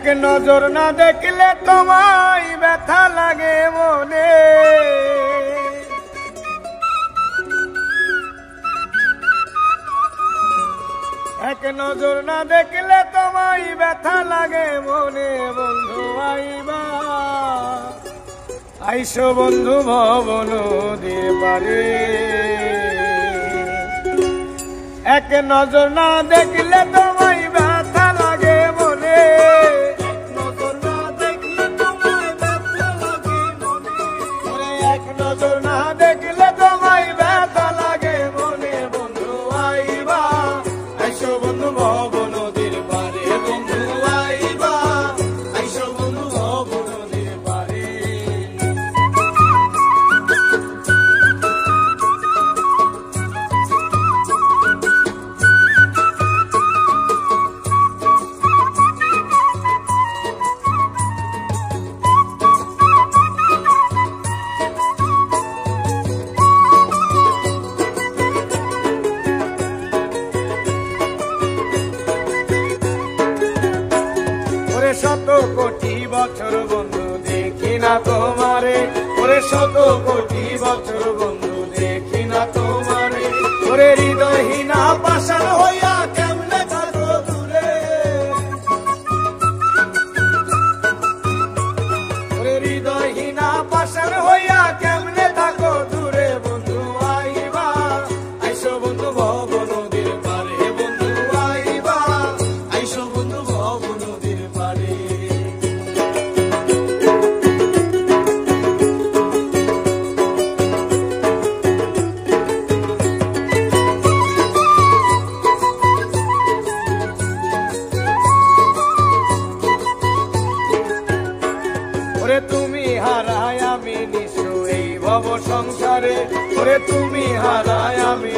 এক নজর না দেখলে তোমায় ব্যথা লাগে মনে, এক নজর না দেখলে তোমায় ব্যথা লাগে মনে। বন্ধু আইবা আইসো বন্ধু ভব নদীর পারে, এক নজর না দেখলে তোমায় ব্যথা লাগে মনে, এক নজর না দেখলে তোমায় ব্যথা লাগে মনে, এক নজর না দেখলে তোমায় ব্যথা লাগে মনে। বন্ধু আইবা আইসো বন্ধু ভব নদীর পারে, বন্ধু আইবা আইসো বন্ধু ভব নদীর পারে। শত কোটি বছর বন্ধু দেখি না তোমারে, ওরে শত কোটি বছর বন্ধু দেখি না তোমারে, ওরে হৃদয়হীনা পাষাণ হইয়া কেমনে থাকো দূরে, ওরে হৃদয়হীনা পাষাণ হইয়া কেমনে থাকো দূরে। বন্ধু আইবা আইসো বন্ধু ভব নদীর পারে, বন্ধু আইবা আইসো বন্ধু ভব নদীর পারে। ওরে তুমি হারায় আমি নিঃস্ব এই ভব সংসারে, ওরে তুমি হারায় আমি